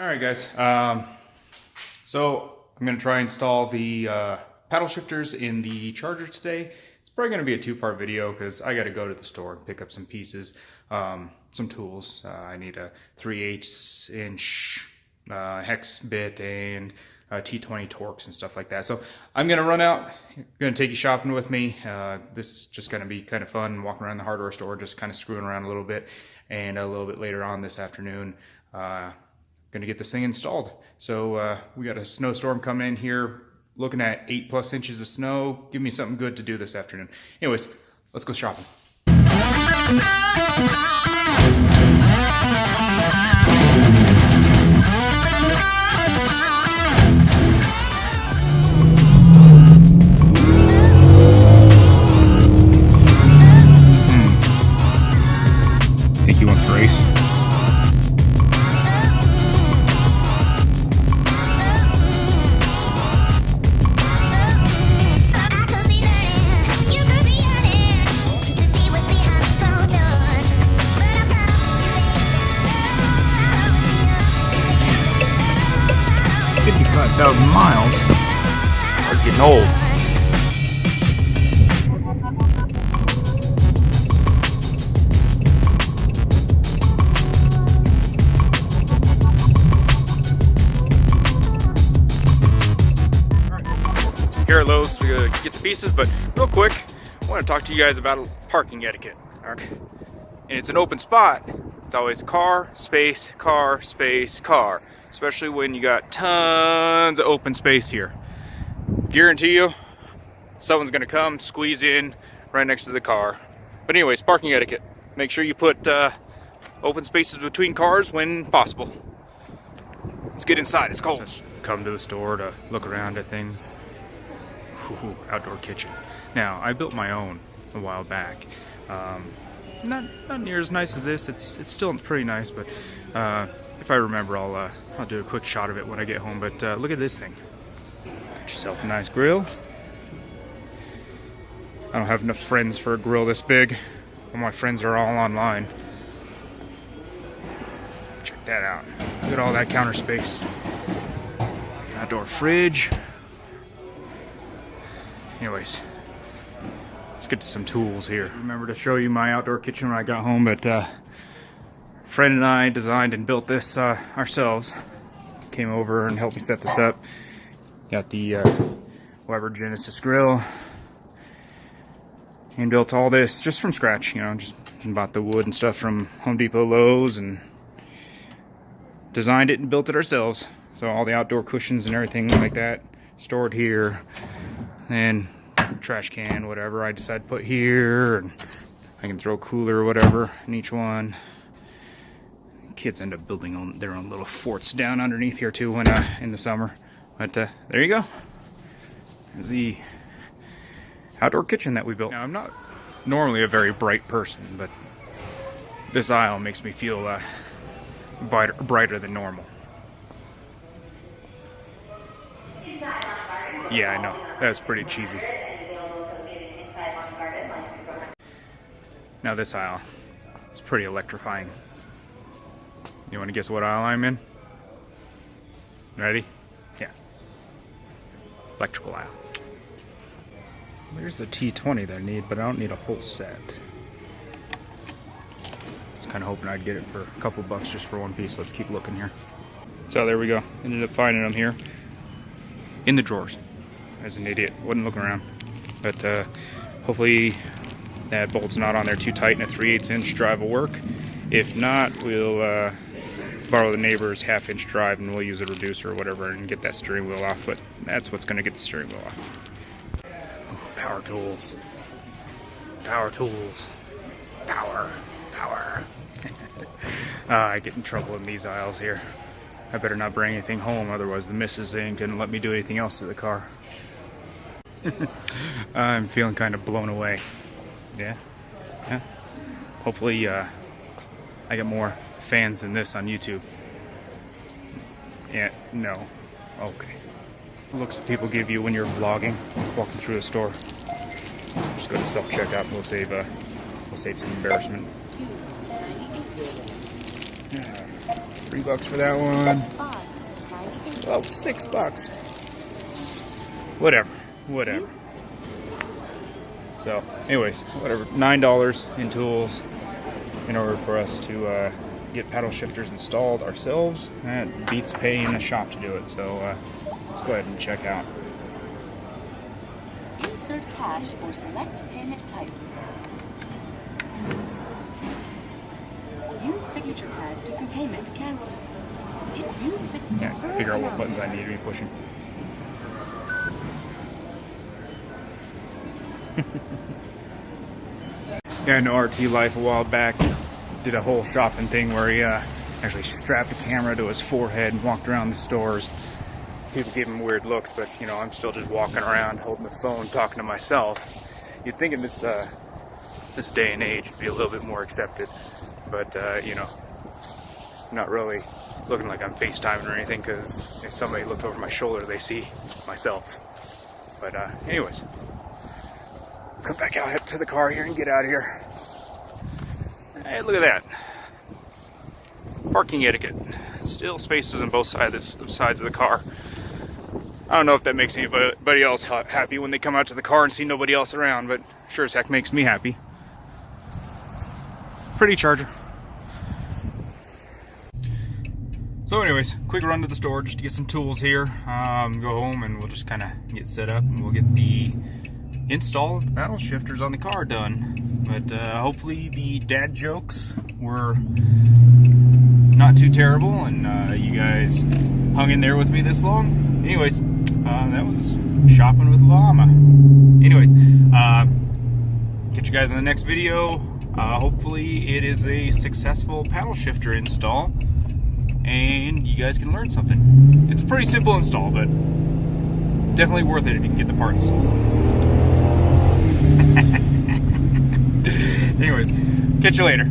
Alright guys, so I'm going to try and install the paddle shifters in the charger today. It's probably going to be a two-part video because I got to go to the store and pick up some pieces, some tools. I need a 3/8 inch hex bit and T20 Torx and stuff like that. So I'm going to run out, going to take you shopping with me. This is just going to be kind of fun, walking around the hardware store, just kind of screwing around a little bit. And a little bit later on this afternoon, going to get this thing installed. So we got a snowstorm coming in here, looking at 8+ inches of snow. Give me something good to do this afternoon. Anyways, let's go shopping. Think he wants to race? Miles are getting old. Here at Lowe's, we gotta get the pieces, but real quick, I want to talk to you guys about parking etiquette. And it's an open spot. It's always car, space, car, space, car. Especially when you got tons of open space here. Guarantee you, someone's gonna come, squeeze in right next to the car. But anyways, parking etiquette. Make sure you put open spaces between cars when possible. Let's get inside, it's cold. Come to the store to look around at things. Ooh, outdoor kitchen. Now, I built my own a while back. Not near as nice as this. It's still pretty nice, but if I remember, I'll do a quick shot of it when I get home. But look at this thing. Got yourself a nice grill. I don't have enough friends for a grill this big. All my friends are all online. Check that out. Look at all that counter space. Outdoor fridge. Anyways. Let's get to some tools here. Remember to show you my outdoor kitchen when I got home, but a friend and I designed and built this ourselves. Came over and helped me set this up. Got the Weber Genesis grill and built all this just from scratch. You know, just bought the wood and stuff from Home Depot, Lowe's, and designed it and built it ourselves. So all the outdoor cushions and everything like that stored here. And trash can, whatever I decide to put here, and I can throw a cooler or whatever in each one. Kids end up building their own little forts down underneath here too when in the summer. But there you go. There's the outdoor kitchen that we built. Now, I'm not normally a very bright person, but this aisle makes me feel brighter than normal. Yeah, I know. That's pretty cheesy. Now this aisle is pretty electrifying. You want to guess what aisle I'm in? Ready? Yeah. Electrical aisle. There's the T20 that I need, but I don't need a whole set. I was kind of hoping I'd get it for a couple bucks just for one piece. Let's keep looking here. So there we go. Ended up finding them here in the drawers. As an idiot, wasn't looking around. But hopefully that bolt's not on there too tight and a 3/8 inch drive will work. If not, we'll borrow the neighbor's 1/2 inch drive and we'll use a reducer or whatever and get that steering wheel off. But that's what's going to get the steering wheel off. Power tools. Power tools. Power. I get in trouble in these aisles here. I better not bring anything home, otherwise the missus ain't gonna let me do anything else to the car. I'm feeling kind of blown away. Yeah. Hopefully I get more fans than this on YouTube. Yeah, no. Okay. Looks that people give you when you're vlogging, walking through a store. Just go to self-checkout and we'll save some embarrassment. $3 for that one. Oh, $6. Whatever. So, anyways, whatever. $9 in tools in order for us to get paddle shifters installed ourselves. That beats paying a shop to do it. So let's go ahead and check out. Insert cash or select payment type. Use signature pad to payment cancel. Use Yeah, figure out what buttons I need to be pushing. Yeah, I know RT Life a while back did a whole shopping thing where he actually strapped a camera to his forehead and walked around the stores. People gave him weird looks, but you know, I'm still just walking around holding the phone, talking to myself. You'd think in this this day and age it'd be a little bit more accepted, but you know, not really looking like I'm FaceTiming or anything, because if somebody looks over my shoulder, they see myself. But anyways, come back out to the car here and get out of here. Hey, look at that. Parking etiquette. Still spaces on both sides of the car. I don't know if that makes anybody else happy when they come out to the car and see nobody else around, but sure as heck makes me happy. Pretty Charger. So anyways, quick run to the store just to get some tools here. Go home and we'll just kind of get set up and we'll get the install of the paddle shifters on the car done. But hopefully the dad jokes were not too terrible and you guys hung in there with me this long. Anyways, that was shopping with Llama. Anyways, catch you guys in the next video. Hopefully it is a successful paddle shifter install and you guys can learn something. It's a pretty simple install, but definitely worth it if you can get the parts. Anyways, catch you later.